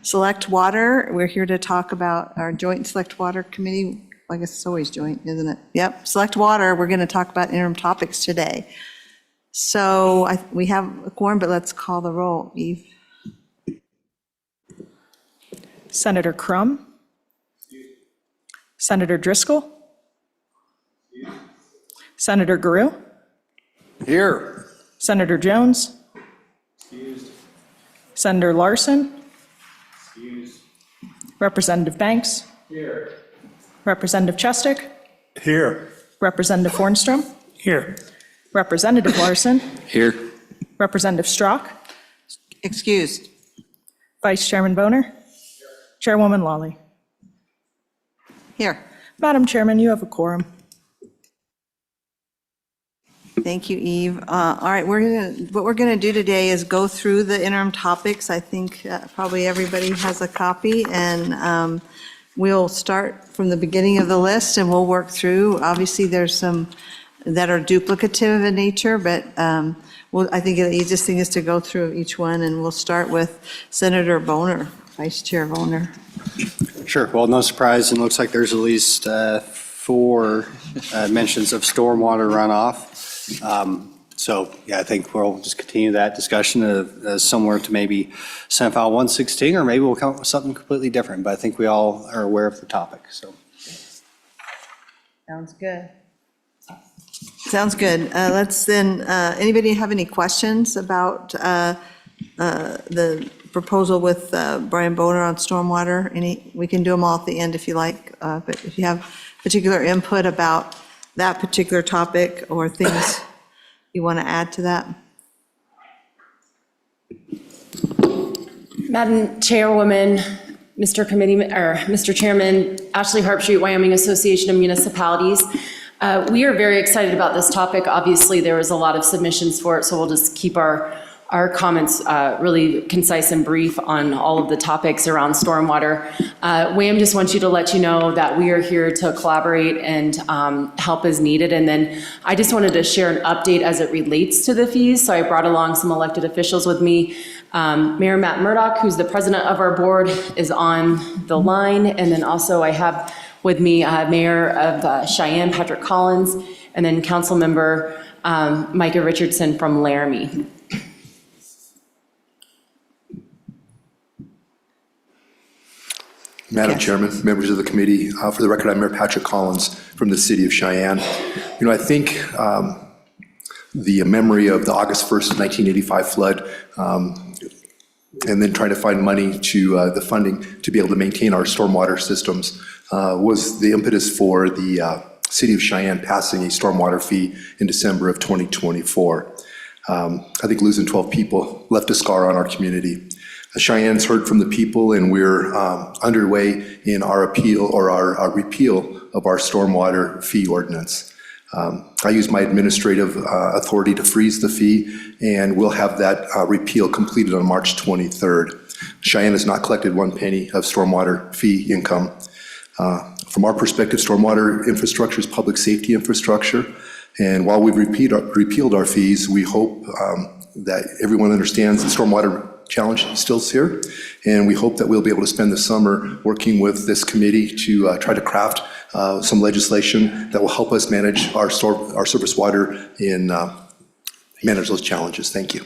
Select Water. We're here to talk about our joint Select Water Committee. I guess it's always joint, isn't it? Yep, Select Water. We're going to talk about interim topics today. So we have a quorum, but let's call the roll. Eve? Senator Crum? Senator Driscoll? Senator Guru? Here. Senator Jones? Senator Larson? Representative Banks? Here. Representative Chestick? Here. Representative Hornstrom? Here. Representative Larson? Here. Representative Strzok? Excused. Vice Chairman Boner? Chairwoman Lawley? Here. Madam Chairman, you have a quorum. Thank you, Eve. All right, what we're going to do today is go through the interim topics. I think probably everybody has a copy, and we'll start from the beginning of the list, and we'll work through. Obviously, there's some that are duplicative in nature, but I think the easiest thing is to go through each one, and we'll start with Senator Boner, Vice Chair Boner. Sure. Well, no surprise, it looks like there's at least 4 mentions of stormwater runoff. So, yeah, I think we'll just continue that discussion of somewhere to maybe Senate File 116, or maybe we'll come up with something completely different, but I think we all are aware of the topic, so. Sounds good. Sounds good. Let's then, anybody have any questions about the proposal with Brian Boner on stormwater? We can do them all at the end if you like, but if you have particular input about that particular topic or things you want to add to that. Madam Chairwoman, Mr. Chairman, Ashley Harpstreet, Wyoming Association of Municipalities. We are very excited about this topic. Obviously, there was a lot of submissions for it, so we'll just keep our comments really concise and brief on all of the topics around stormwater. WAM just wants you to let you know that we are here to collaborate and help as needed. And then I just wanted to share an update as it relates to the fees. So I brought along some elected officials with me. Mayor Matt Murdoch, who's the president of our board, is on the line. And then also I have with me Mayor of Cheyenne, Patrick Collins, and then Council Member Micah Richardson from Laramie. Madam Chairman, members of the committee, for the record, I'm Mayor Patrick Collins from the city of Cheyenne. You know, I think the memory of the August 1st, 1985 flood, and then trying to find money to the funding to be able to maintain our stormwater systems was the impetus for the city of Cheyenne passing a stormwater fee in December of 2024. I think losing 12 people left a scar on our community. Cheyenne's heard from the people, and we're underway in our appeal or our repeal of our stormwater fee ordinance. I use my administrative authority to freeze the fee, and we'll have that repeal completed on March 23rd. Cheyenne has not collected 1 penny of stormwater fee income. From our perspective, stormwater infrastructure is public safety infrastructure, and while we've repealed our fees, we hope that everyone understands the stormwater challenge still here, and we hope that we'll be able to spend the summer working with this committee to try to craft some legislation that will help us manage our surface water and manage those challenges. Thank you.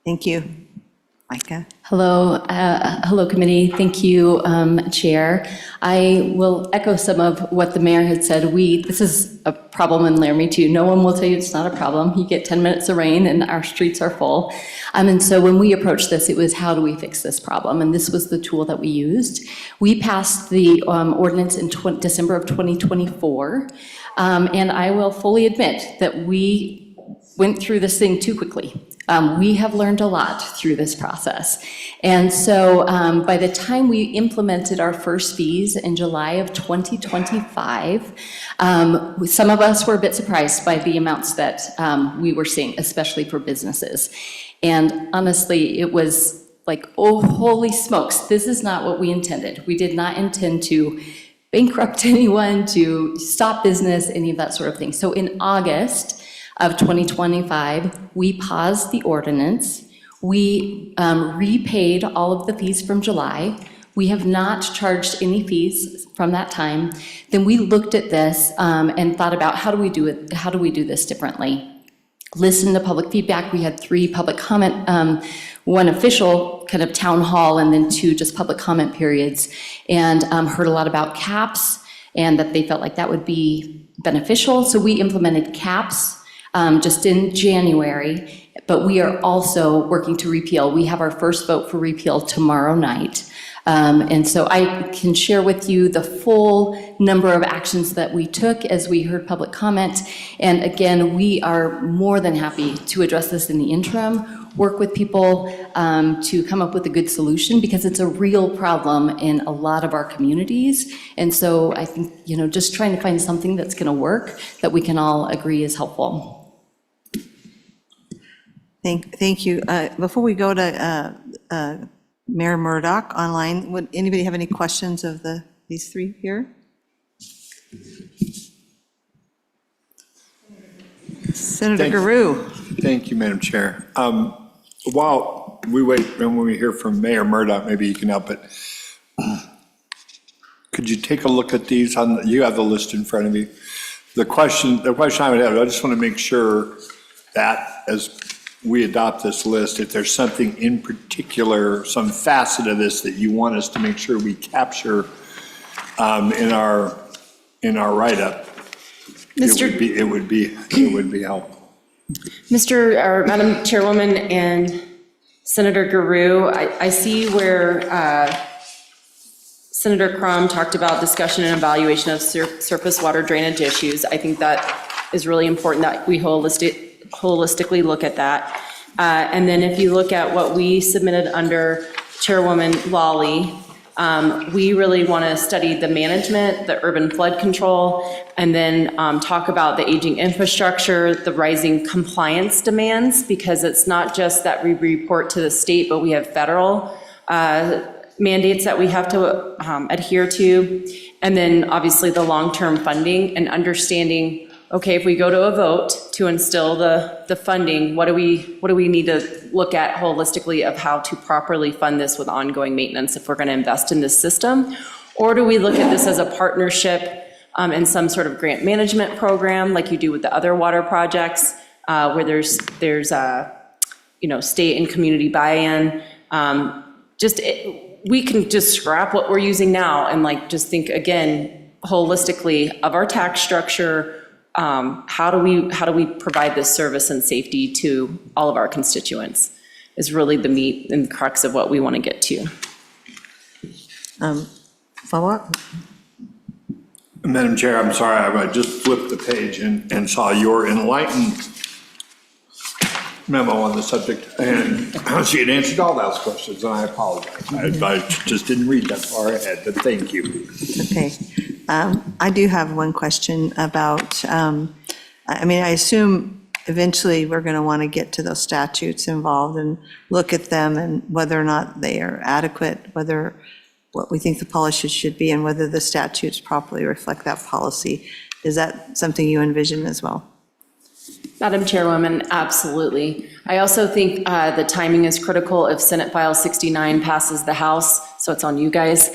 Thank you. Micah? Hello, hello committee. Thank you, Chair. I will echo some of what the mayor had said. This is a problem in Laramie too. No one will tell you it's not a problem. You get 10 minutes of rain and our streets are full. And so when we approached this, it was how do we fix this problem? And this was the tool that we used. We passed the ordinance in December of 2024. And I will fully admit that we went through this thing too quickly. We have learned a lot through this process. And so by the time we implemented our first fees in July of 2025, some of us were a bit surprised by the amounts that we were seeing, especially for businesses. And honestly, it was like, oh, holy smokes, this is not what we intended. We did not intend to bankrupt anyone, to stop business, any of that sort of thing. So in August of 2025, we paused the ordinance. We repaid all of the fees from July. We have not charged any fees from that time. Then we looked at this and thought about how do we do it? How do we do this differently? Listened to public feedback. We had 3 public comment, 1 official kind of town hall, and then 2 just public comment periods, and heard a lot about caps and that they felt like that would be beneficial. So we implemented caps just in January, but we are also working to repeal. We have our first vote for repeal tomorrow night. And so I can share with you the full number of actions that we took as we heard public comment. And again, we are more than happy to address this in the interim, work with people to come up with a good solution, because it's a real problem in a lot of our communities. And so I think, just trying to find something that's going to work that we can all agree is helpful. Thank you. Before we go to Mayor Murdoch online, would anybody have any questions of these 3 here? Senator Guru. Thank you, Madam Chair. While we wait, and when we hear from Mayor Murdoch, maybe you can help, but could you take a look at these? You have the list in front of you. The question I would have, I just want to make sure that as we adopt this list, if there's something in particular, some facet of this that you want us to make sure we capture in our write-up, it would be helpful. Madam Chairwoman and Senator Guru, I see where Senator Crum talked about discussion and evaluation of surface water drainage issues. I think that is really important that we holistically look at that. And then if you look at what we submitted under Chairwoman Lawley, we really want to study the management, the urban flood control, and then talk about the aging infrastructure, the rising compliance demands, because it's not just that we report to the state, but we have federal mandates that we have to adhere to. And then obviously the long-term funding and understanding, okay, if we go to a vote to instill the funding, what do we need to look at holistically of how to properly fund this with ongoing maintenance if we're going to invest in this system? Or do we look at this as a partnership in some sort of grant management program like you do with the other water projects, where there's state and community buy-in? We can just scrap what we're using now and just think again holistically of our tax structure. How do we provide this service and safety to all of our constituents is really the meat and crux of what we want to get to. Follow-up? Madam Chair, I'm sorry, I just flipped the page and saw your enlightened memo on the subject, and she had answered all those questions, and I apologize. I just didn't read that far ahead, but thank you. Okay. I do have one question about, I assume eventually we're going to want to get to those statutes involved and look at them and whether or not they are adequate, what we think the policy should be, and whether the statutes properly reflect that policy. Is that something you envision as well? Madam Chairwoman, absolutely. I also think the timing is critical. If Senate File 69 passes the House, so it's on you guys.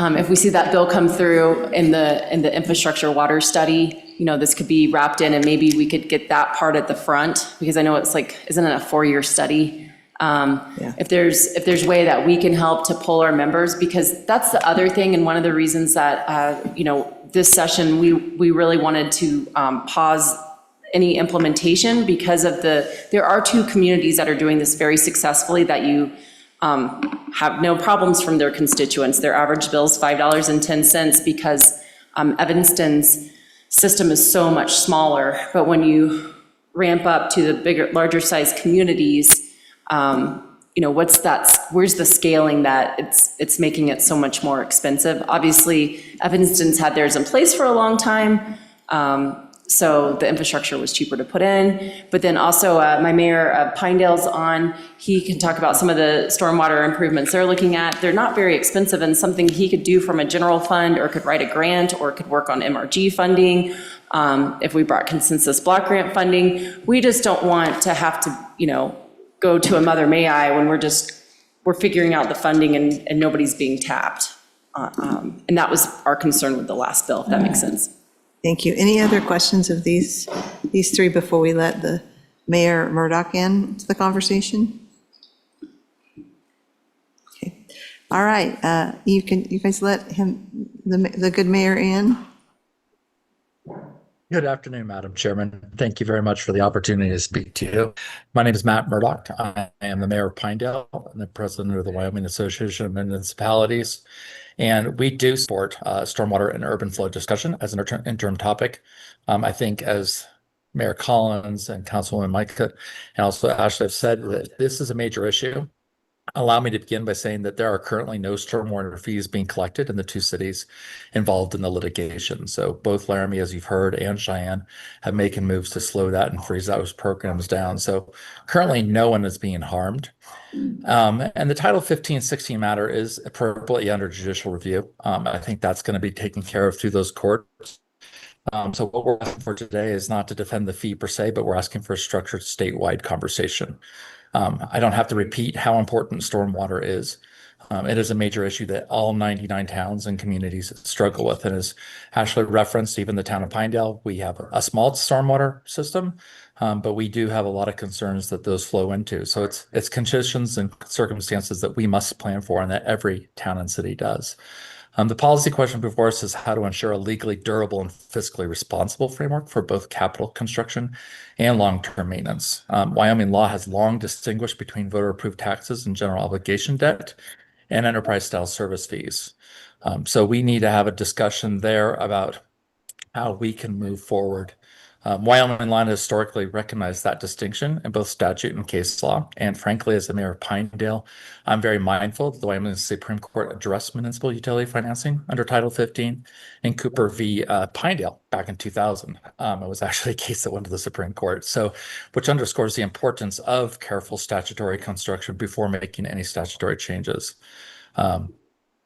If we see that bill come through in the infrastructure water study, this could be wrapped in, and maybe we could get that part at the front, because I know it's isn't it a 4-year study? Yeah. If there's way that we can help to pull our members, because that's the other thing, and one of the reasons that this session we really wanted to pause any implementation, because of there are 2 communities that are doing this very successfully that you have no problems from their constituents. Their average bill is $5.10 because Evanston's system is so much smaller. But when you ramp up to the larger size communities, what's that? Where's the scaling that it's making it so much more expensive? Obviously, Evanston's had theirs in place for a long time. So the infrastructure was cheaper to put in. But then also my mayor of Pinedale's on, he can talk about some of the stormwater improvements they're looking at. They're not very expensive, and something he could do from a general fund, or could write a grant, or could work on MRG funding. If we brought consensus block grant funding, we just don't want to have to, go to a mother may I when we're figuring out the funding and nobody's being tapped. And that was our concern with the last bill, if that makes sense. Thank you. Any other questions of these three before we let the Mayor Murdoch in to the conversation? Okay. All right. You guys let him, the good mayor in? Good afternoon, Madam Chairman. Thank you very much for the opportunity to speak to you. My name is Matt Murdoch. I am the mayor of Pinedale and the president of the Wyoming Association of Municipalities. And we do support stormwater and urban flow discussion as an interim topic. I think as Mayor Collins and Councilwoman Micah and also Ashley have said, that this is a major issue. Allow me to begin by saying that there are currently no stormwater fees being collected in the two cities involved in the litigation. So both Laramie, as you've heard, and Cheyenne have making moves to slow that and freeze those programs down. So currently no one is being harmed. And the Title 15-16 matter is appropriately under judicial review. I think that's going to be taken care of through those courts. So what we're asking for today is not to defend the fee per se, but we're asking for a structured statewide conversation. I don't have to repeat how important stormwater is. It is a major issue that all 99 towns and communities struggle with. And as Ashley referenced, even the town of Pinedale, we have a small stormwater system, but we do have a lot of concerns that those flow into. So it's conditions and circumstances that we must plan for and that every town and city does. The policy question before us is how to ensure a legally durable and fiscally responsible framework for both capital construction and long-term maintenance. Wyoming law has long distinguished between voter-approved taxes and general obligation debt and enterprise-style service fees. So we need to have a discussion there about how we can move forward. Wyoming law has historically recognized that distinction in both statute and case law. And frankly, as the mayor of Pinedale, I'm very mindful that the Wyoming Supreme Court addressed municipal utility financing under Title 15 in Cooper v. Pinedale back in 2000. It was actually a case that went to the Supreme Court. So, which underscores the importance of careful statutory construction before making any statutory changes.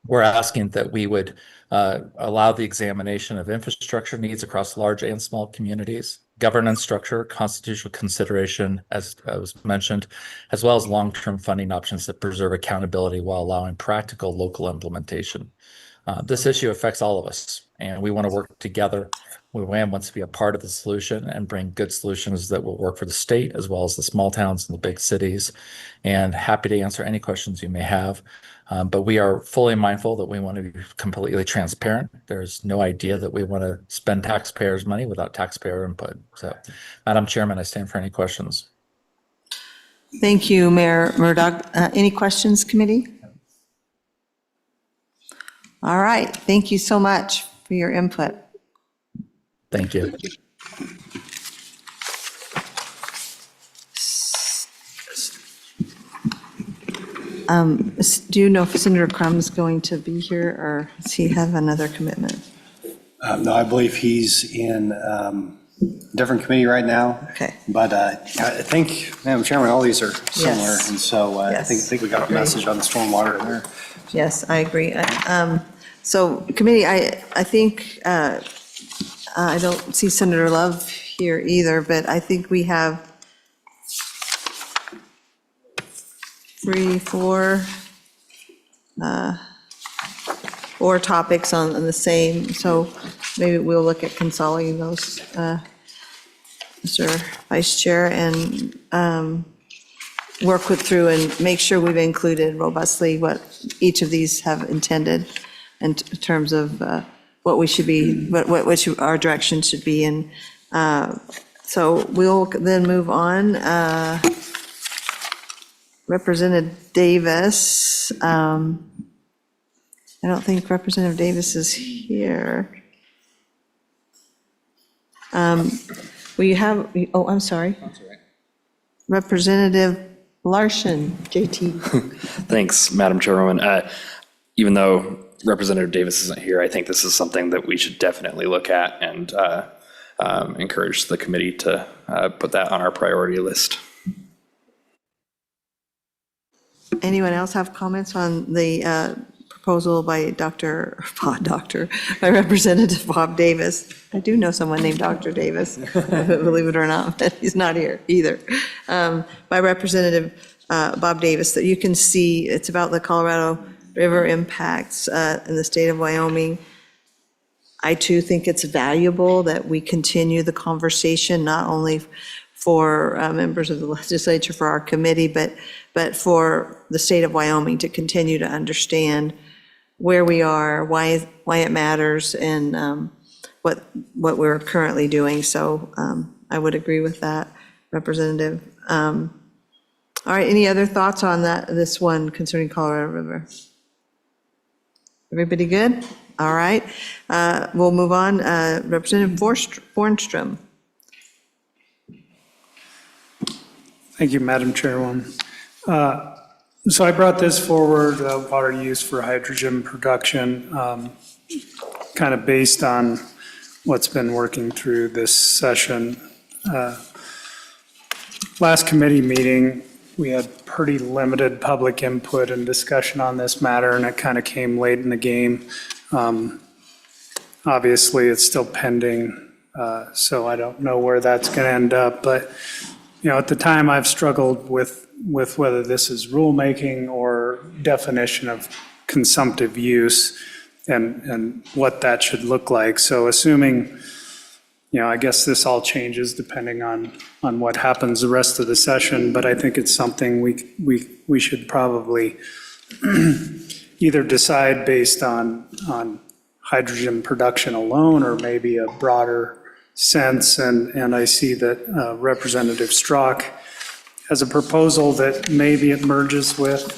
We're asking that we would allow the examination of infrastructure needs across large and small communities, governance structure, constitutional consideration, as was mentioned, as well as long-term funding options that preserve accountability while allowing practical local implementation. This issue affects all of us, and we want to work together. WAM wants to be a part of the solution and bring good solutions that will work for the state as well as the small towns and the big cities. And happy to answer any questions you may have. But we are fully mindful that we want to be completely transparent. There's no idea that we want to spend taxpayers' money without taxpayer input. So, Madam Chairman, I stand for any questions. Thank you, Mayor Murdoch. Any questions, committee? All right. Thank you so much for your input. Thank you. Do you know if Senator Crumb's going to be here, or does he have another commitment? No, I believe he's in a different committee right now. Okay. But I think, Madam Chairman, all these are similar. Yes. And so I Yes. think we got a message on the stormwater there. Yes, I agree. So committee, I think, I don't see Senator Love here either, but I think we have 3, 4 topics on the same, so maybe we'll look at consolidating those, Mr. Vice Chair, and work through and make sure we've included robustly what each of these have intended in terms of what we should be, what our direction should be. And so we'll then move on. Representative Davis, I don't think Representative Davis is here. We have, oh, I'm sorry. Representative Larson, JT. Thanks, Madam Chairwoman. Even though Representative Davis isn't here, I think this is something that we should definitely look at and encourage the committee to put that on our priority list. Anyone else have comments on the proposal by by Representative Bob Davis. I do know someone named Dr. Davis, believe it or not, but he's not here either. By Representative Bob Davis, that you can see, it's about the Colorado River impacts in the state of Wyoming. I too think it's valuable that we continue the conversation, not only for members of the legislature, for our committee, but for the state of Wyoming to continue to understand where we are, why it matters, and what we're currently doing. So I would agree with that, Representative. All right, any other thoughts on this one concerning Colorado River? Everybody good? All right, we'll move on. Representative Bornstrom. Thank you, Madam Chairwoman. So I brought this forward, water use for hydrogen production, kind of based on what's been working through this session. Last committee meeting, we had pretty limited public input and discussion on this matter, and it kind of came late in the game. Obviously, it's still pending, so I don't know where that's going to end up. But, you know, at the time, I've struggled with whether this is rulemaking or definition of consumptive use and what that should look like. So assuming, you know, I guess this all changes depending on what happens the rest of the session, but I think it's something we should probably either decide based on hydrogen production alone or maybe a broader sense. And I see that Representative Strzok has a proposal that maybe it merges with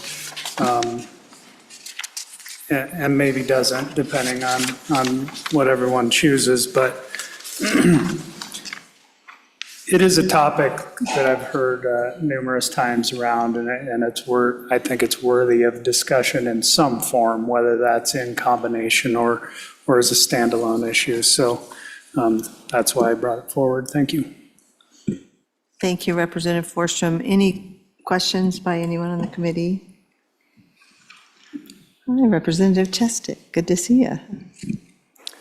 and maybe doesn't, depending on what everyone chooses. But it is a topic that I've heard numerous times around, and I think it's worthy of discussion in some form, whether that's in combination or as a standalone issue. So that's why I brought it forward. Thank you. Thank you, Representative Bornstrom. Any questions by anyone on the committee? Hi, Representative Chestick. Good to see you.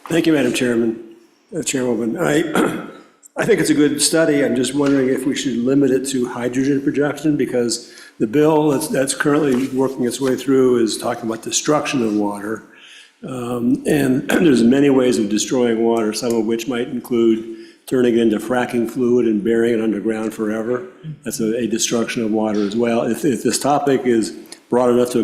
Thank you, Madam Chairwoman. I think it's a good study. I'm just wondering if we should limit it to hydrogen production, because the bill that's currently working its way through is talking about destruction of water. And there's many ways of destroying water, some of which might include turning it into fracking fluid and burying it underground forever. That's a destruction of water as well. If this topic is broad enough to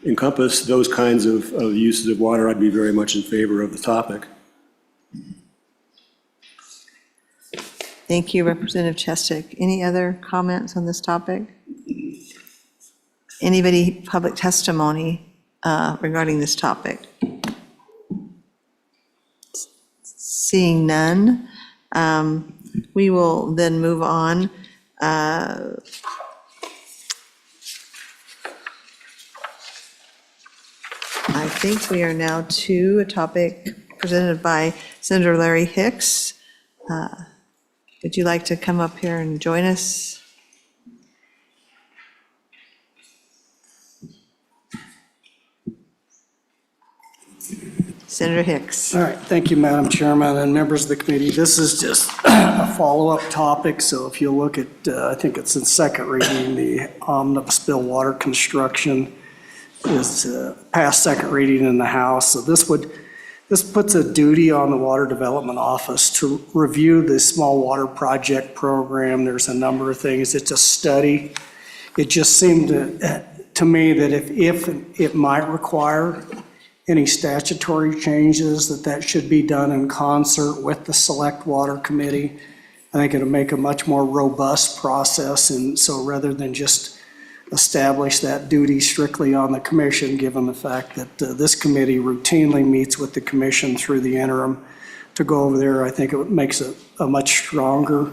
encompass those kinds of uses of water, I'd be very much in favor of the topic. Thank you, Representative Chestick. Any other comments on this topic? Anybody, public testimony regarding this topic? Seeing none, we will then move on. I think we are now to a topic presented by Senator Larry Hicks. Would you like to come up here and join us? Senator Hicks. All right, thank you, Madam Chairman and members of the committee. This is just a follow-up topic, so if you look at, I think it's in second reading, the omnibus bill water construction is past second reading in the House. So this puts a duty on the Water Development Office to review the small water project program. There's a number of things. It's a study. It just seemed to me that if it might require any statutory changes, that should be done in concert with the Select Water Committee. I think it'll make a much more robust process, and so rather than just establish that duty strictly on the commission, given the fact that this committee routinely meets with the commission through the interim to go over there, I think it makes a much stronger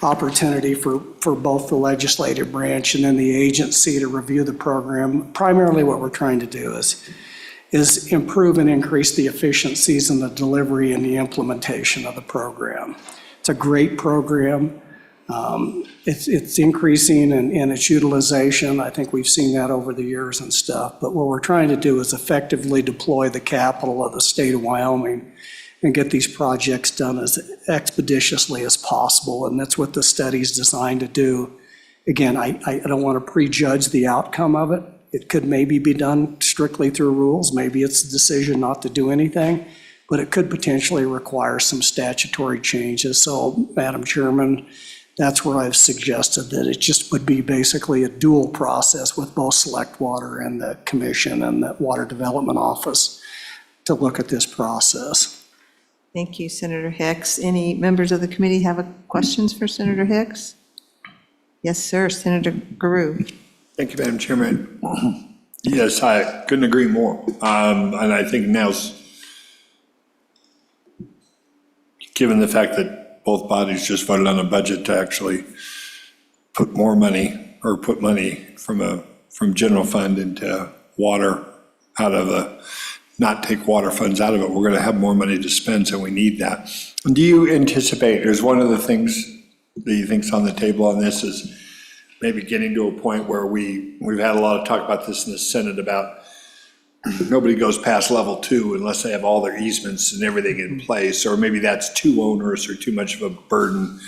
opportunity for both the legislative branch and then the agency to review the program. Primarily what we're trying to do is improve and increase the efficiencies in the delivery and the implementation of the program. It's a great program. It's increasing in its utilization. I think we've seen that over the years and stuff. But what we're trying to do is effectively deploy the capital of the state of Wyoming and get these projects done as expeditiously as possible. And that's what the study's designed to do. Again, I don't want to prejudge the outcome of it. It could maybe be done strictly through rules. Maybe it's a decision not to do anything, but it could potentially require some statutory changes. So, Madam Chairman, that's where I've suggested that it just would be basically a dual process with both Select Water and the Commission and the Water Development Office to look at this process. Thank you, Senator Hicks. Any members of the committee have questions for Senator Hicks? Yes, sir. Senator Guru. Thank you, Madam Chairman. Yes, I couldn't agree more. And I think now's, given the fact that both bodies just voted on a budget to actually put more money, or put money from general fund into water out of the, not take water funds out of it, we're going to have more money to spend, so we need that. Do you anticipate, there's one of the things that you think's on the table on this is maybe getting to a point where we've had a lot of talk about this in the Senate about nobody goes past level 2 unless they have all their easements and everything in place, or maybe that's too onerous or too much of a burden.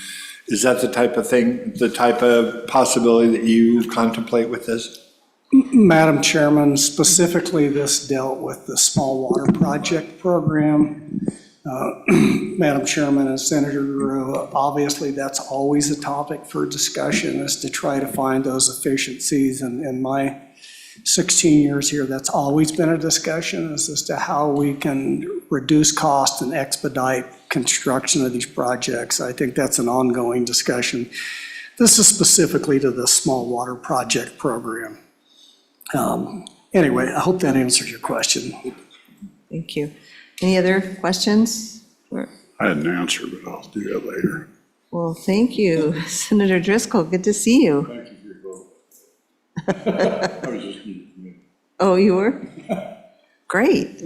Is that the type of thing, the type of possibility that you contemplate with this? Madam Chairman, specifically this dealt with the small water project program. Madam Chairman and Senator Guru, obviously that's always a topic for discussion, is to try to find those efficiencies. And in my 16 years here, that's always been a discussion as to how we can reduce cost and expedite construction of these projects. I think that's an ongoing discussion. This is specifically to the small water project program. Anyway, I hope that answers your question. Thank you. Any other questions? I had an answer, but I'll do that later. Well, thank you, Senator Driscoll. Good to see you. Thank you for your vote. I was just kidding. Oh, you were? Great.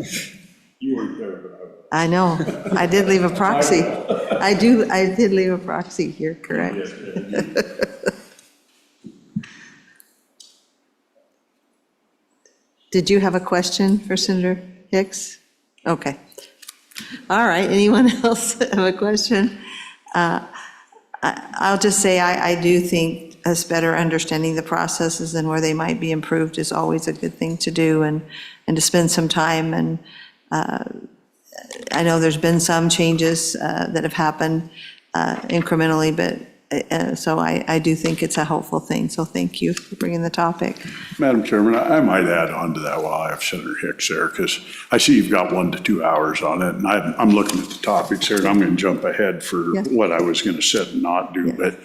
You weren't there, but I know. I did leave a proxy. I did leave a proxy here, correct? Did you have a question for Senator Hicks? Okay. All right. Anyone else have a question? I'll just say I do think us better understanding the processes and where they might be improved is always a good thing to do, and to spend some time. And I know there's been some changes that have happened incrementally, but so I do think it's a helpful thing. So thank you for bringing the topic. Madam Chairman, I might add on to that while I have Senator Hicks there, because I see you've got 1 to 2 hours on it, and I'm looking at the topics here, and I'm going to jump ahead for what I was going to sit and not do. But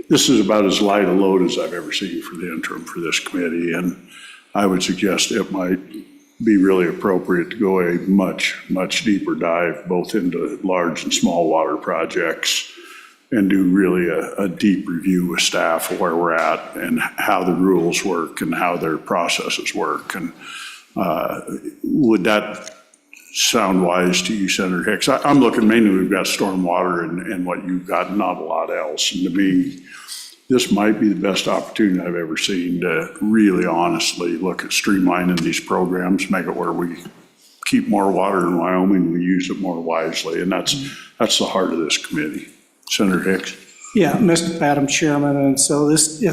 this is about as light a load as I've ever seen for the interim for this committee, and I would suggest it might be really appropriate to go a much, much deeper dive, both into large and small water projects, and do really a deep review with staff of where we're at and how the rules work and how their processes work. And would that sound wise to you, Senator Hicks? I'm looking mainly, we've got stormwater and what you've got, not a lot else. And to me, this might be the best opportunity I've ever seen to really honestly look at streamlining these programs, make it where we keep more water in Wyoming, we use it more wisely. And that's the heart of this committee. Senator Hicks. Yeah, Madam Chairman, and so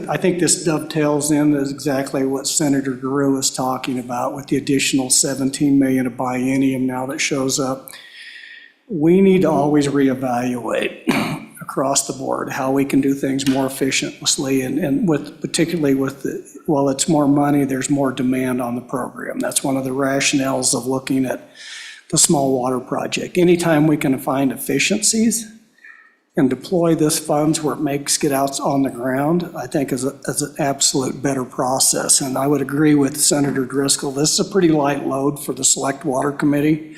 I think this dovetails in exactly what Senator Guru is talking about with the additional 17 million of biennium now that shows up. We need to always reevaluate across the board how we can do things more efficiently, and particularly with while it's more money, there's more demand on the program. That's one of the rationales of looking at the small water project. Anytime we can find efficiencies and deploy this funds where it makes get out on the ground, I think is an absolute better process. And I would agree with Senator Driscoll. This is a pretty light load for the Select Water Committee.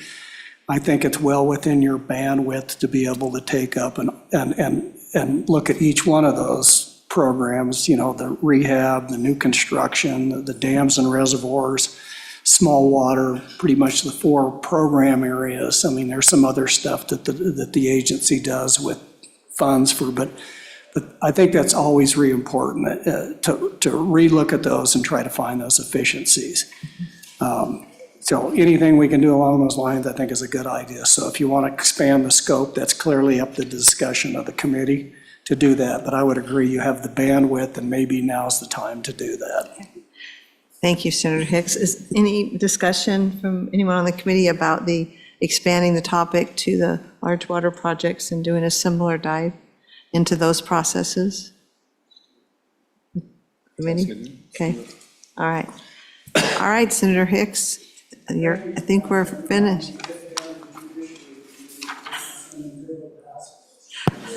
I think it's well within your bandwidth to be able to take up and look at each one of those programs, the rehab, the new construction, the dams and reservoirs, small water, pretty much the 4 program areas. I mean, there's some other stuff that the agency does with funds for, but But I think that's always really important, to relook at those and try to find those efficiencies. So anything we can do along those lines, I think is a good idea. So if you want to expand the scope, that's clearly up to the discussion of the committee to do that. But I would agree, you have the bandwidth, and maybe now's the time to do that. Thank you, Senator Hicks. Is any discussion from anyone on the committee about expanding the topic to the large water projects and doing a similar dive into those processes? Committee? Okay, all right. All right, Senator Hicks, I think we're finished.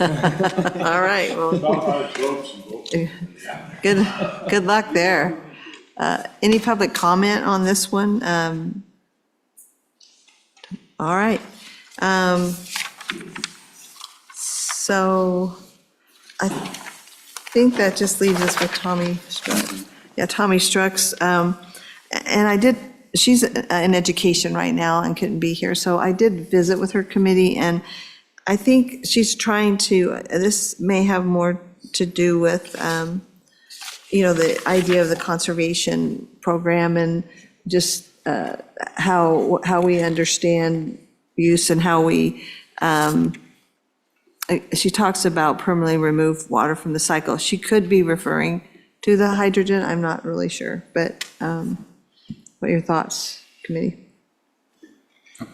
All right, well, good luck there. Any public comment on this one? All right. So I think that just leaves us with Tommy Strux. Yeah, Tommy Strux. And she's in education right now and couldn't be here, so I did visit with her committee, and I think she's trying to, this may have more to do with, the idea of the conservation program and just how we understand use and how we, she talks about permanently remove water from the cycle. She could be referring to the hydrogen, I'm not really sure, but what are your thoughts, committee?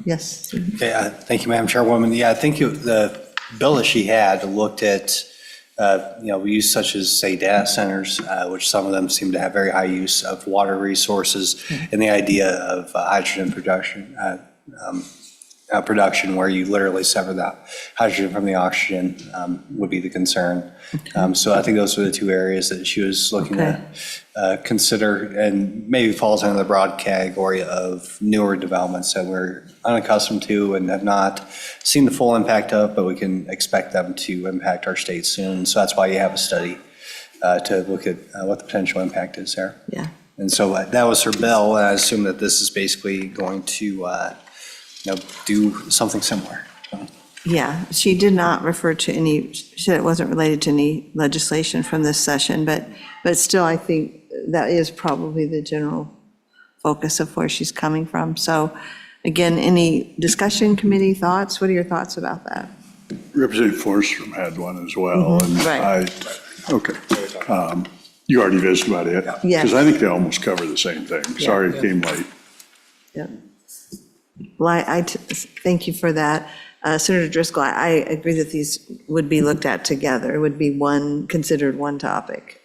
Yes. Okay, thank you, Madam Chairwoman. Yeah, I think the bill that she had looked at, use such as, say, data centers, which some of them seem to have very high use of water resources, and the idea of hydrogen production where you literally sever the hydrogen from the oxygen would be the concern. So I think those were the two areas that she was looking to consider, and maybe falls under the broad category of newer developments that we're unaccustomed to and have not seen the full impact of, but we can expect them to impact our state soon. So that's why you have a study to look at what the potential impact is there. Yeah. And so that was her bill, and I assume that this is basically going to do something similar. Yeah, she did not refer to any, she said it wasn't related to any legislation from this session, but still, I think that is probably the general focus of where she's coming from. So again, any discussion, committee thoughts? What are your thoughts about that? Representative Forstrom had one as well, and Right. You already visited about it? Yes. Because I think they almost cover the same thing. Sorry it came late. Yeah. Well, thank you for that. Senator Driscoll, I agree that these would be looked at together. It would be considered one topic,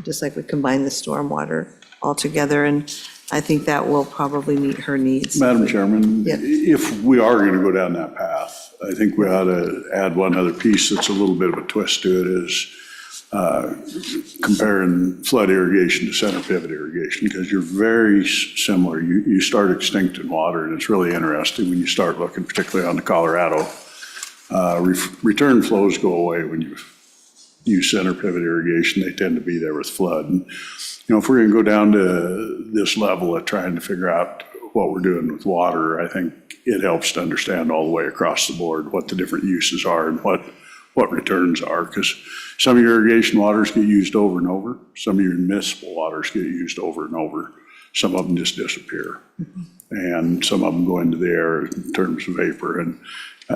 just like we combine the stormwater all together, and I think that will probably meet her needs. Madam Chairman, Yeah. if we are going to go down that path, I think we ought to add one other piece that's a little bit of a twist to it, is comparing flood irrigation to center pivot irrigation, because you're very similar. You start extinct in water, and it's really interesting when you start looking, particularly on the Colorado. Return flows go away when you use center pivot irrigation. They tend to be there with flood. And, if we're going to go down to this level of trying to figure out what we're doing with water, I think it helps to understand all the way across the board what the different uses are and what returns are, because some of your irrigation waters get used over and over. Some of your municipal waters get used over and over. Some of them just disappear. And some of them go into the air in terms of vapor. And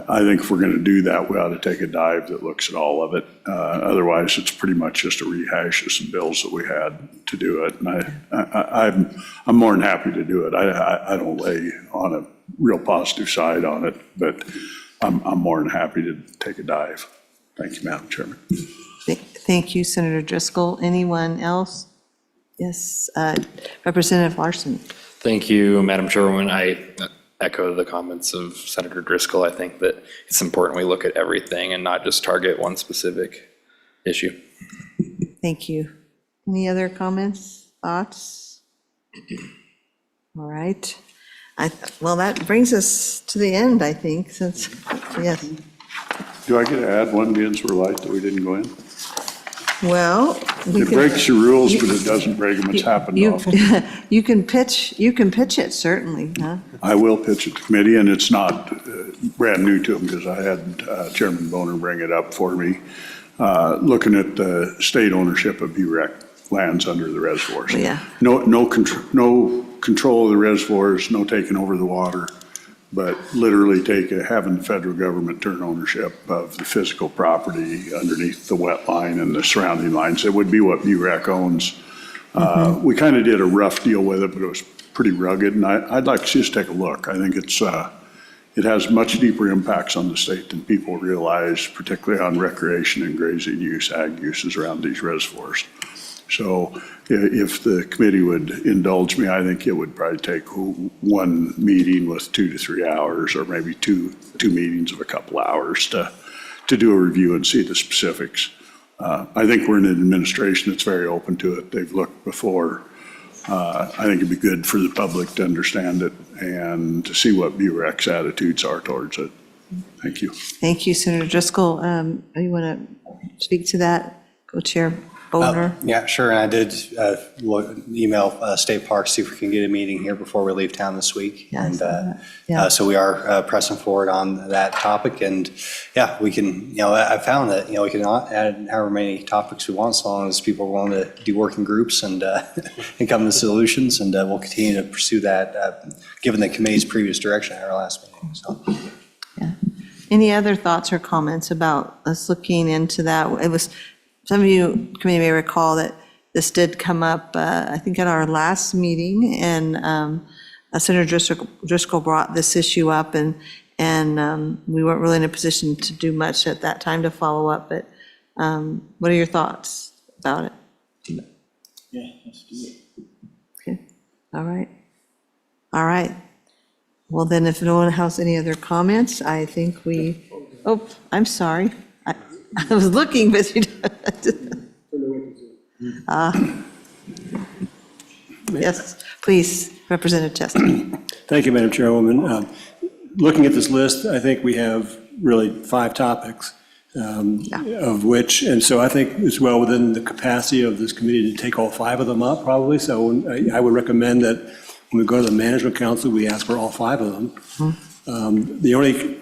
I think if we're going to do that, we ought to take a dive that looks at all of it. Otherwise, it's pretty much just a rehash of some bills that we had to do it. And I'm more than happy to do it. I don't lay on a real positive side on it, but I'm more than happy to take a dive. Thank you, Madam Chairman. Thank you, Senator Driscoll. Anyone else? Yes, Representative Larson. Thank you, Madam Chairwoman. I echo the comments of Senator Driscoll. I think that it's important we look at everything and not just target one specific issue. Thank you. Any other comments, thoughts? All right. Well, that brings us to the end, I think, since, yes. Do I get to add one Ginsburg light that we didn't go in? Well. It breaks the rules, but it doesn't break them. It's happened often. You can pitch it, certainly, huh? I will pitch it to committee, and it's not brand new to them, because I had Chairman Boner bring it up for me. looking at the state ownership of BREC lands under the reservoirs. Yeah. No control of the reservoirs, no taking over the water, but literally having the federal government turn ownership of the physical property underneath the wet line and the surrounding lines. It would be what BREC owns. We kind of did a rough deal with it, but it was pretty rugged, and I'd like to just take a look. I think it has much deeper impacts on the state than people realize, particularly on recreation and grazing use, ag uses around these reservoirs. So if the committee would indulge me, I think it would probably take one meeting with 2 to 3 hours, or maybe two meetings of a couple hours to do a review and see the specifics. I think we're in an administration that's very open to it. They've looked before. I think it'd be good for the public to understand it and to see what BREC's attitudes are towards it. Thank you. Thank you, Senator Driscoll. You want to speak to that, Co-Chair Boner? Yeah, sure, and I did email State Parks, see if we can get a meeting here before we leave town this week. Yes, And so we are pressing forward on that topic, and yeah, we can, I found that, we can add however many topics we want, so long as people are willing to do working groups and and come to solutions, and we'll continue to pursue that, given the committee's previous direction at our last meeting, so. Yeah. Any other thoughts or comments about us looking into that? It was, some of you committee may recall that this did come up, I think at our last meeting, and Senator Driscoll brought this issue up, and we weren't really in a position to do much at that time to follow up, but what are your thoughts about it? Yeah, let's do it. Okay, all right. All right. Well, then, if no one has any other comments, I think I'm sorry. I was looking, but you yes, please, Representative Chester. Thank you, Madam Chairwoman. Looking at this list, I think we have really 5 topics, of which, and so I think it's well within the capacity of this committee to take all 5 of them up, probably. So I would recommend that when we go to the Management Council, we ask for all 5 of them. The only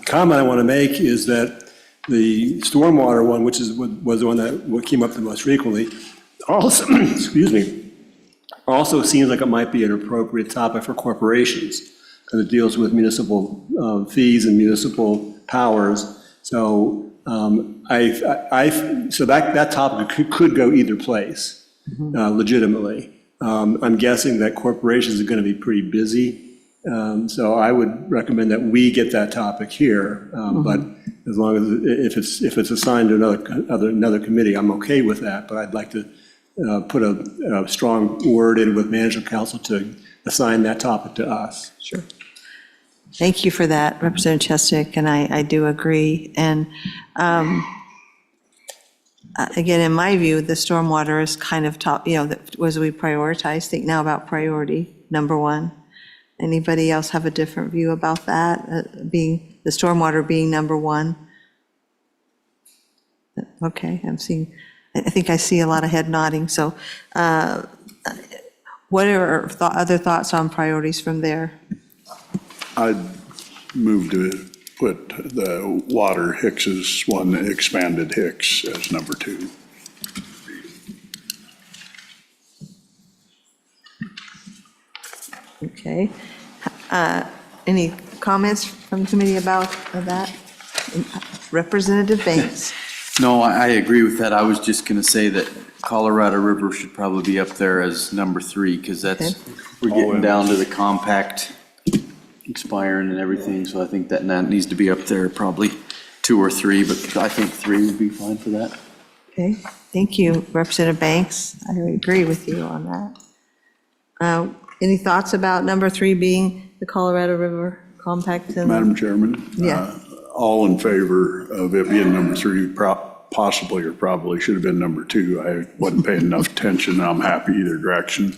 comment I want to make is that the stormwater one, which was the one that came up the most frequently, also, excuse me, also seems like it might be an appropriate topic for corporations, because it deals with municipal fees and municipal powers. So so that topic could go either place, legitimately. I'm guessing that corporations are going to be pretty busy. So I would recommend that we get that topic here, but as long as, if it's assigned to another committee, I'm okay with that, but I'd like to put a strong word in with Management Council to assign that topic to us. Sure. Thank you for that, Representative Chestick, and I do agree. And again, in my view, the stormwater is kind of top, as we prioritize, think now about priority, number 1. Anybody else have a different view about that, being the stormwater being number 1? Okay, I think I see a lot of head nodding. So what are other thoughts on priorities from there? I'd move to put the water Hicks's one, expanded Hicks, as number 2. Okay. Any comments from the committee about that? Representative Banks? No, I agree with that. I was just going to say that Colorado River should probably be up there as number 3, because we're getting down to the compact expiring and everything, so I think that needs to be up there, probably 2 or 3, but I think 3 would be fine for that. Okay, thank you, Representative Banks. I agree with you on that. Any thoughts about number 3 being the Colorado River Compact? Madam Chairman? Yeah. All in favor of it being number 3, possibly or probably should have been number 2. I wasn't paying enough attention. I'm happy either direction.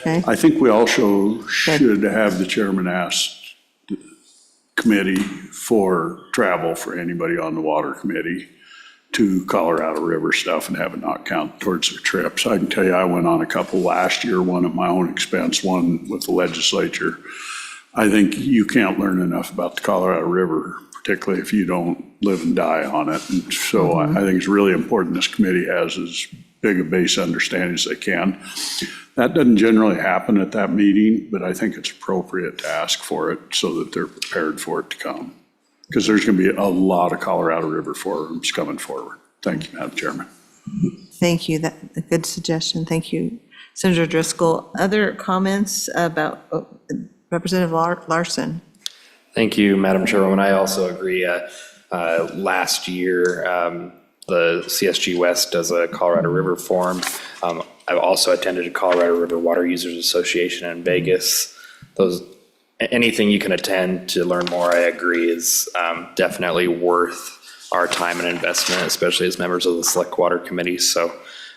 Okay. I think we also should have the chairman ask the committee for travel for anybody on the water committee to Colorado River stuff and have it not count towards their trips. I can tell you, I went on a couple last year, one at my own expense, one with the legislature. I think you can't learn enough about the Colorado River particularly if you don't live and die on it. And so I think it's really important this committee has as big a base understanding as they can. That doesn't generally happen at that meeting, but I think it's appropriate to ask for it so that they're prepared for it to come. Because there's going to be a lot of Colorado River forums coming forward. Thank you, Madam Chairman. Thank you. That's a good suggestion. Thank you, Senator Driscoll. Other comments about Representative Larson? Thank you, Madam Chairwoman. I also agree. Last year, the CSG West does a Colorado River Forum. I've also attended a Colorado River Water Users Association in Vegas. Anything you can attend to learn more, I agree, is definitely worth our time and investment, especially as members of the Select Water Committee. So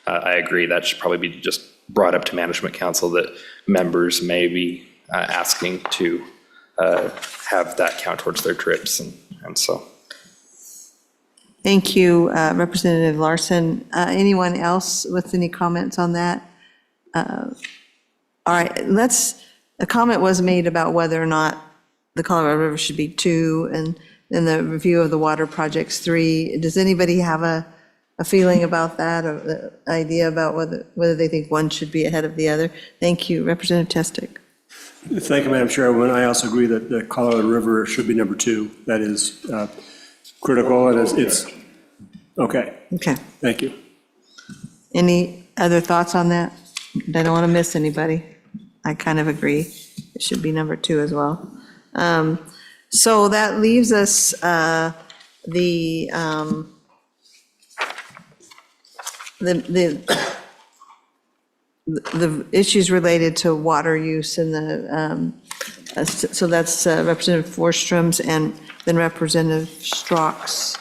I agree that should probably be just brought up to Management Council that members may be asking to have that count towards their trips. And so. Thank you, Representative Larson. Anyone else with any comments on that? All right, a comment was made about whether or not the Colorado River should be 2 and then the review of the water projects 3. Does anybody have a feeling about that, or the idea about whether they think one should be ahead of the other? Thank you, Representative Testic. Thank you, Madam Chairwoman. I also agree that the Colorado River should be number 2. That is critical, and it's, okay. Okay. Thank you. Any other thoughts on that? I don't want to miss anybody. I kind of agree. It should be number 2 as well. So that leaves us the issues related to water use and so that's Representative Forstrom's and then Representative Strzok's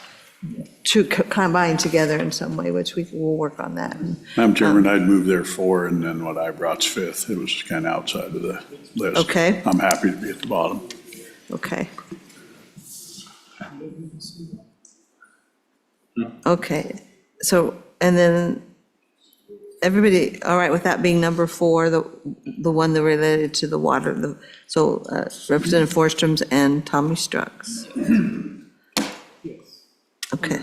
to combine together in some way, which we will work on that. Madam Chairman, I'd move there 4, and then what I brought's 5th. It was kind of outside of the list. Okay. I'm happy to be at the bottom. Okay. Okay, so, and then everybody, all right with that being number 4, the one that related to the water, so Representative Forstrom's and Tommy Strzok's. Okay.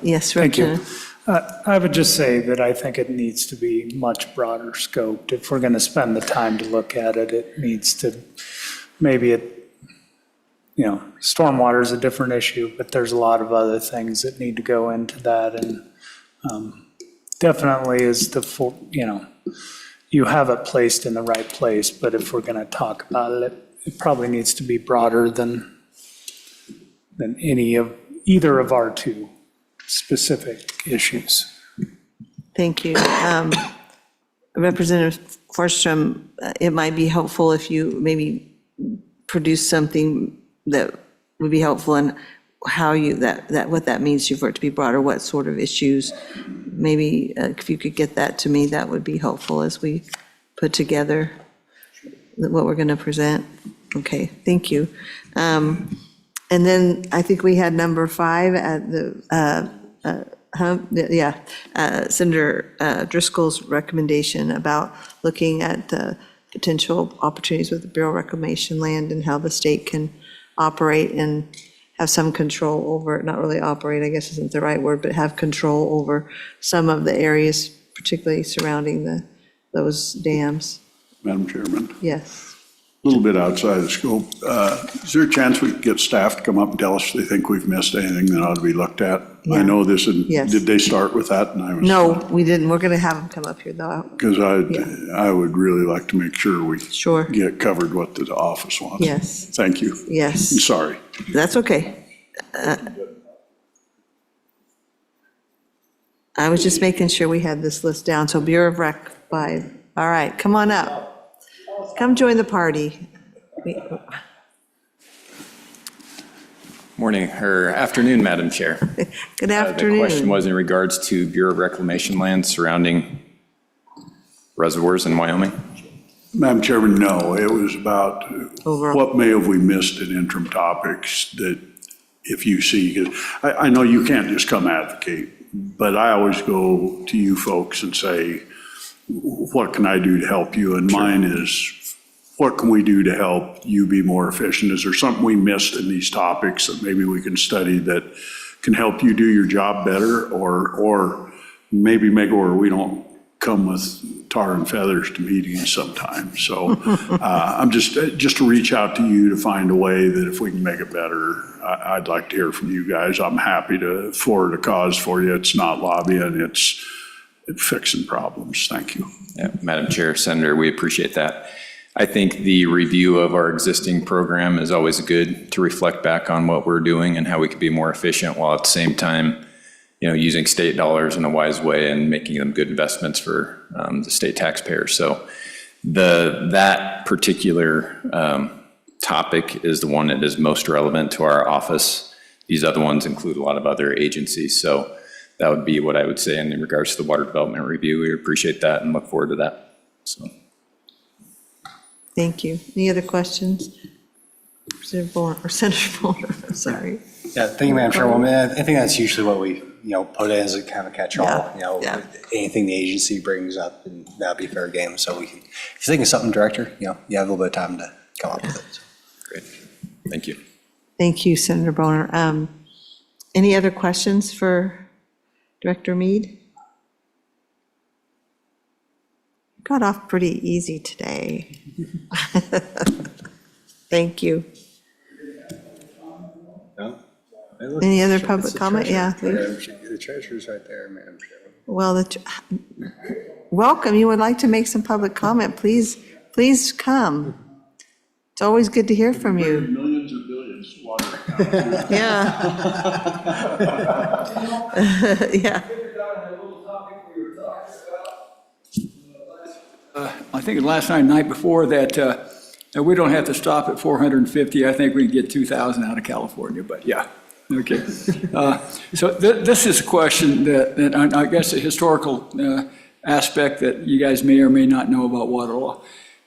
Yes, Thank you. Representative. I would just say that I think it needs to be much broader scoped. If we're going to spend the time to look at it, it needs to, maybe stormwater is a different issue, but there's a lot of other things that need to go into that. And definitely is you have it placed in the right place, but if we're going to talk about it, it probably needs to be broader than either of our 2 specific issues. Thank you. Representative Forstrom, it might be helpful if you maybe produce something that would be helpful in how what that means to you for it to be broader, what sort of issues. Maybe if you could get that to me, that would be helpful as we put together what we're going to present. Okay, thank you. And then I think we had number 5 at Senator Driscoll's recommendation about looking at the potential opportunities with the Bureau of Reclamation land and how the state can operate and have some control over, not really operate, I guess isn't the right word, but have control over some of the areas, particularly surrounding those dams. Madam Chairman. Yes. A little bit outside of scope. Is there a chance we could get staff to come up and tell us if they think we've missed anything that ought to be looked at? Yeah. I know this, Yes. did they start with that? No, we didn't. We're going to have them come up here, though. Because I would really like to make sure we Sure. get covered what the office wants. Yes. Thank you. Yes. I'm sorry. That's okay. I was just making sure we had this list down. So Bureau of Rec 5. All right, come on up. Come join the party. Morning, or afternoon, Madam Chair. Good afternoon. The question was in regards to Bureau of Reclamation land surrounding reservoirs in Wyoming. Madam Chairman, no, it was about Overall. what may have we missed in interim topics that if you see, 'cause I know you can't just come advocate, but I always go to you folks and say, what can I do to help you? And mine is, what can we do to help you be more efficient? Is there something we missed in these topics that maybe we can study that can help you do your job better, or maybe make it where we don't come with tar and feathers to meetings sometimes. So I'm just to reach out to you to find a way that if we can make it better, I'd like to hear from you guys. I'm happy to forward a cause for you. It's not lobbying, it's fixing problems. Thank you. Yeah, Madam Chair, Senator, we appreciate that. I think the review of our existing program is always good to reflect back on what we're doing and how we could be more efficient, while at the same time, using state dollars in a wise way and making them good investments for the state taxpayers. So that particular topic is the one that is most relevant to our office. These other ones include a lot of other agencies. So that would be what I would say in regards to the water development review. We appreciate that and look forward to that. So. Thank you. Any other questions? Senator Boner, sorry. Yeah, thank you, Madam Chairwoman. I think that's usually what we, put in as a kind of catch-all. Anything the agency brings up, and that'd be fair game. So we can, if you think of something, Director, you have a little bit of time to come up with it. So. Great. Thank you. Thank you, Senator Boner. Any other questions for Director Mead? Got off pretty easy today. Thank you. No? Any other public comment? Yeah. The treasurer's right there, Madam Chairman. Well, welcome. You would like to make some public comment, please come. It's always good to hear from you. Millions or billions water. Yeah. Yeah. I think last night before that we don't have to stop at 450. I think we can get 2,000 out of California, but yeah, okay. So this is a question that I guess a historical aspect that you guys may or may not know about water law.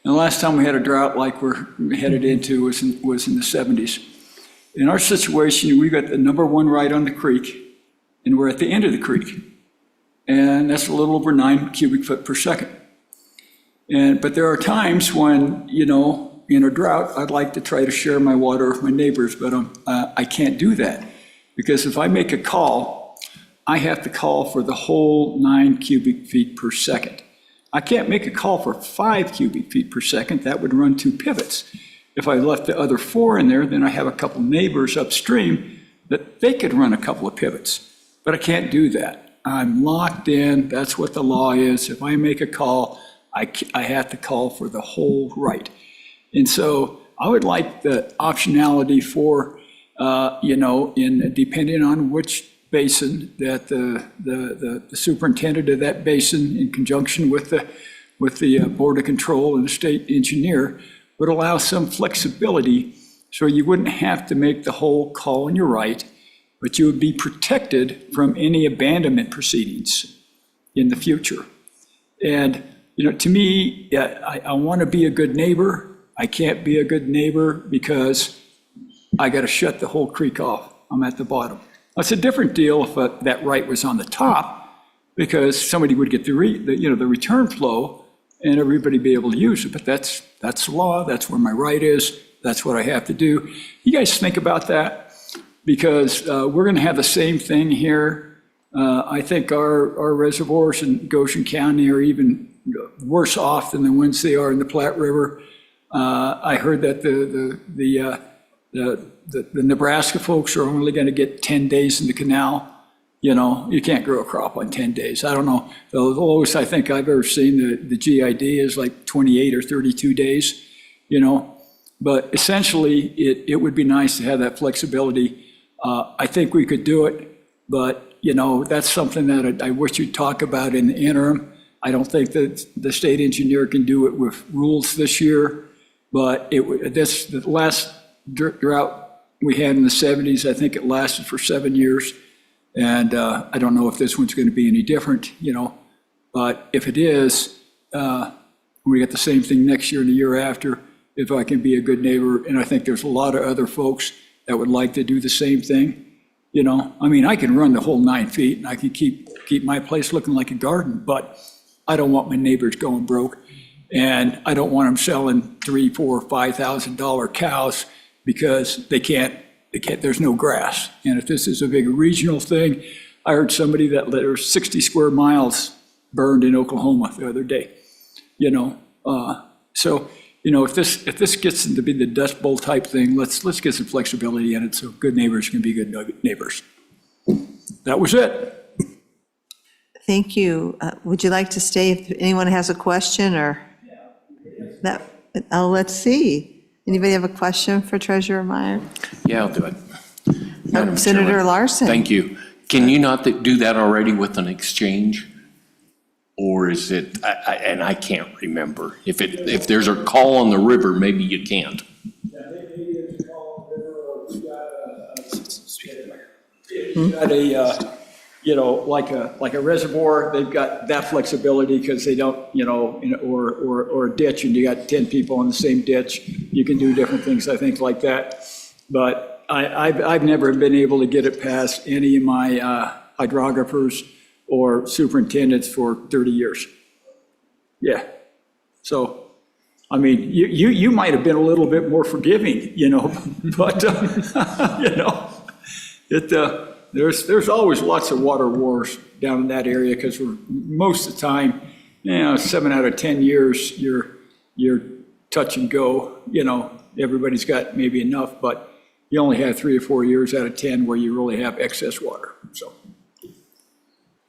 And the last time we had a drought like we're headed into was in the 70s. In our situation, we got the number one right on the creek, and we're at the end of the creek. And that's a little over 9 cubic foot per second. But there are times when, in a drought, I'd like to try to share my water with my neighbors, but I can't do that. Because if I make a call, I have to call for the whole 9 cubic feet per second. I can't make a call for 5 cubic feet per second. That would run 2 pivots. If I left the other 4 in there, then I have a couple neighbors upstream that they could run a couple of pivots. But I can't do that. I'm locked in. That's what the law is. If I make a call, I have to call for the whole right. And so I would like the optionality for, depending on which basin that the superintendent of that basin, in conjunction with the Board of Control and the state engineer, would allow some flexibility so you wouldn't have to make the whole call on your right, but you would be protected from any abandonment proceedings in the future. And to me, I want to be a good neighbor. I can't be a good neighbor because I got to shut the whole creek off. I'm at the bottom. It's a different deal if that right was on the top, because somebody would get the return flow and everybody be able to use it. But that's the law. That's where my right is. That's what I have to do. You guys think about that, because we're going to have the same thing here. I think our reservoirs in Goshen County are even worse off than the ones they are in the Platte River. I heard that the Nebraska folks are only going to get 10 days in the canal. You can't grow a crop on 10 days. I don't know. The lowest I think I've ever seen the GID is like 28 or 32 days, But essentially, it would be nice to have that flexibility. I think we could do it, but, that's something that I wish you'd talk about in the interim. I don't think that the state engineer can do it with rules this year, but the last drought we had in the 70s, I think it lasted for 7 years. And I don't know if this one's going to be any different, but if it is, we get the same thing next year and the year after, if I can be a good neighbor. And I think there's a lot of other folks that would like to do the same thing. I can run the whole 9 feet and I can keep my place looking like a garden, but I don't want my neighbors going broke. And I don't want them selling $3,000, $4,000, $5,000 cows because they can't, there's no grass. And if this is a big regional thing, I heard somebody that there's 60 square miles burned in Oklahoma the other day, So, if this gets to be the Dust Bowl type thing, let's get some flexibility in it so good neighbors can be good neighbors. That was it. Thank you. Would you like to stay if anyone has a question or? That, let's see. Anybody have a question for Treasurer Meyer? Yeah, I'll do it. Madam Senator Chairman. Larson. Thank you. Can you not do that already with an exchange? Or is it, and I can't remember. If there's a call on the river, maybe you can't. Got like a reservoir, they've got that flexibility because they don't, or a ditch and you got 10 people in the same ditch. You can do different things, I think, like that. But I've never been able to get it past any of my hydrographers or superintendents for 30 years. Yeah. So, I mean, you might have been a little bit more forgiving, but, there's always lots of water wars down in that area because we're most of the time, 7 out of 10 years, you're touch and go, everybody's got maybe enough, but you only have 3 or 4 years out of 10 where you really have excess water, so.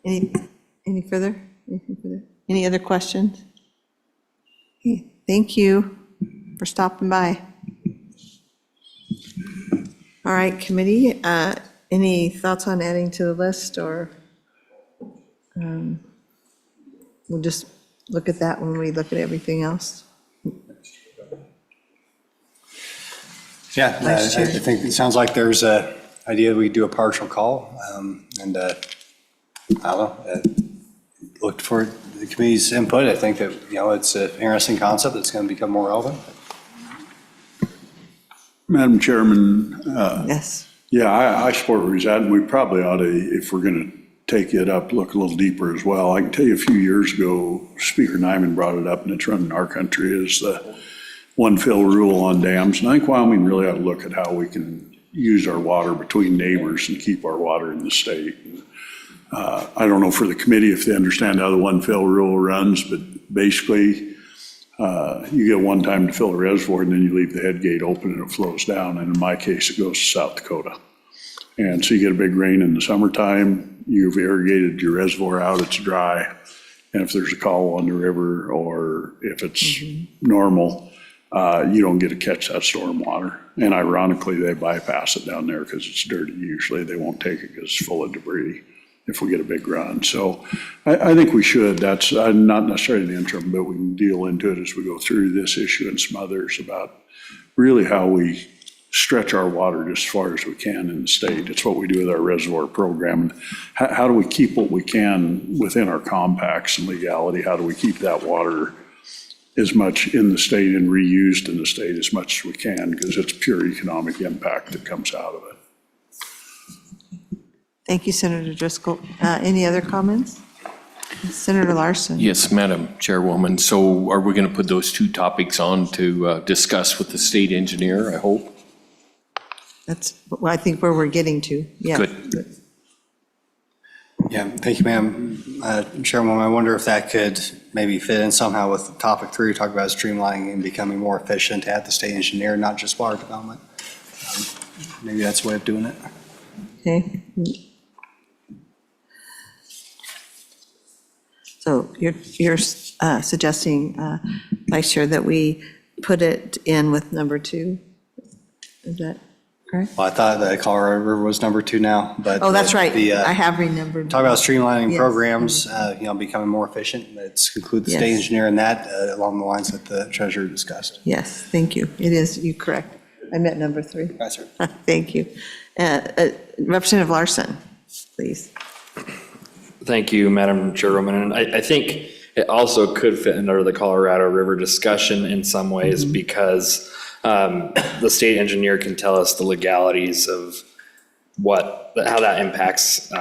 Any further? Any other questions? Okay, thank you for stopping by. All right, committee, any thoughts on adding to the list, or we'll just look at that when we look at everything else? Yeah, I think it sounds like there's a idea we do a partial call, and I don't know, looked for the committee's input. I think that, it's an interesting concept that's going to become more relevant. Madam Chairman. Yes. Yeah, I support where he's at, and we probably ought to, if we're going to take it up, look a little deeper as well. I can tell you a few years ago, Speaker Nyman brought it up, and it's run in our country, is the one fill rule on dams. And I think Wyoming really ought to look at how we can use our water between neighbors and keep our water in the state. I don't know for the committee if they understand how the one fill rule runs, but basically you get one time to fill the reservoir and then you leave the head gate open and it flows down. And in my case, it goes to South Dakota. And so you get a big rain in the summertime, you've irrigated your reservoir out, it's dry. And if there's a call on the river or if it's normal, you don't get to catch that storm water. And ironically, they bypass it down there because it's dirty usually. They won't take it because it's full of debris if we get a big run. So I think we should. That's not necessarily the interim, but we can deal into it as we go through this issue and some others about really how we stretch our water just as far as we can in the state. It's what we do with our reservoir program. And how do we keep what we can within our compacts and legality? How do we keep that water as much in the state and reused in the state as much as we can, because it's pure economic impact that comes out of it. Thank you, Senator Driscoll. Any other comments? Senator Larson. Yes, Madam Chairwoman. So are we going to put those two topics on to discuss with the state engineer, I hope? That's, well, I think where we're getting to. Yeah. Good. Yeah, thank you, ma'am. Chairwoman, I wonder if that could maybe fit in somehow with topic 3, talk about streamlining and becoming more efficient at the state engineer, not just water development. Maybe that's a way of doing it. Okay. So you're suggesting, Vice Chair, that we put it in with number 2? Is that correct? Well, I thought that Colorado River was number 2 now, but. Oh, that's right. I have remembered. Talk about streamlining Yes. programs, becoming more efficient. Let's include the state Yes. engineer in that along the lines that the treasurer discussed. Yes, thank you. It is, you correct. I meant number 3. That's right. Thank you. Representative Larson, please. Thank you, Madam Chairwoman. And I think it also could fit under the Colorado River discussion in some ways because the state engineer can tell us the legalities of how that impacts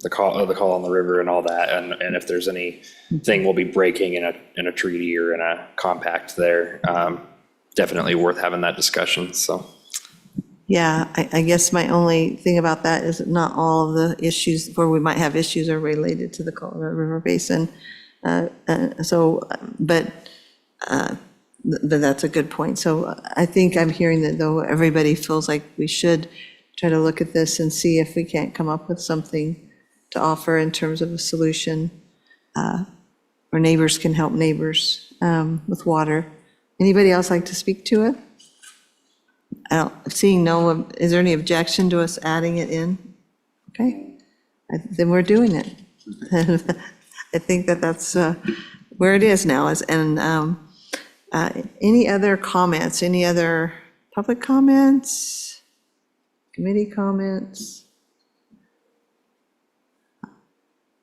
the call on the river and all that, and if there's anything we'll be breaking in a treaty or in a compact there, definitely worth having that discussion, so. Yeah, I guess my only thing about that is that not all of the issues where we might have issues are related to the Colorado River Basin. But that's a good point. So I think I'm hearing that though everybody feels like we should try to look at this and see if we can't come up with something to offer in terms of a solution where neighbors can help neighbors with water. Anybody else like to speak to it? Seeing no, is there any objection to us adding it in? Okay, then we're doing it. I think that's where it is now. And any other comments, any other public comments, committee comments?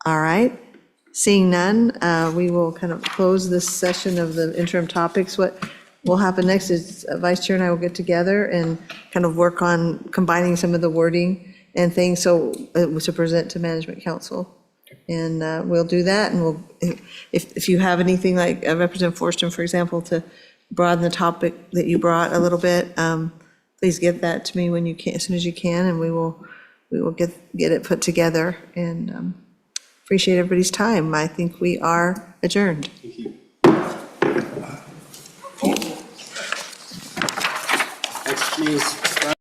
All right, seeing none, we will kind of close this session of the interim topics. What will happen next is Vice Chair and I will get together and kind of work on combining some of the wording and things so to present to Management Council. And we'll do that, and we'll, if you have anything like Representative Forston, for example, to broaden the topic that you brought a little bit, please get that to me when you can, as soon as you can, and we will get it put together. And appreciate everybody's time. I think we are adjourned. Thank you. Next, please.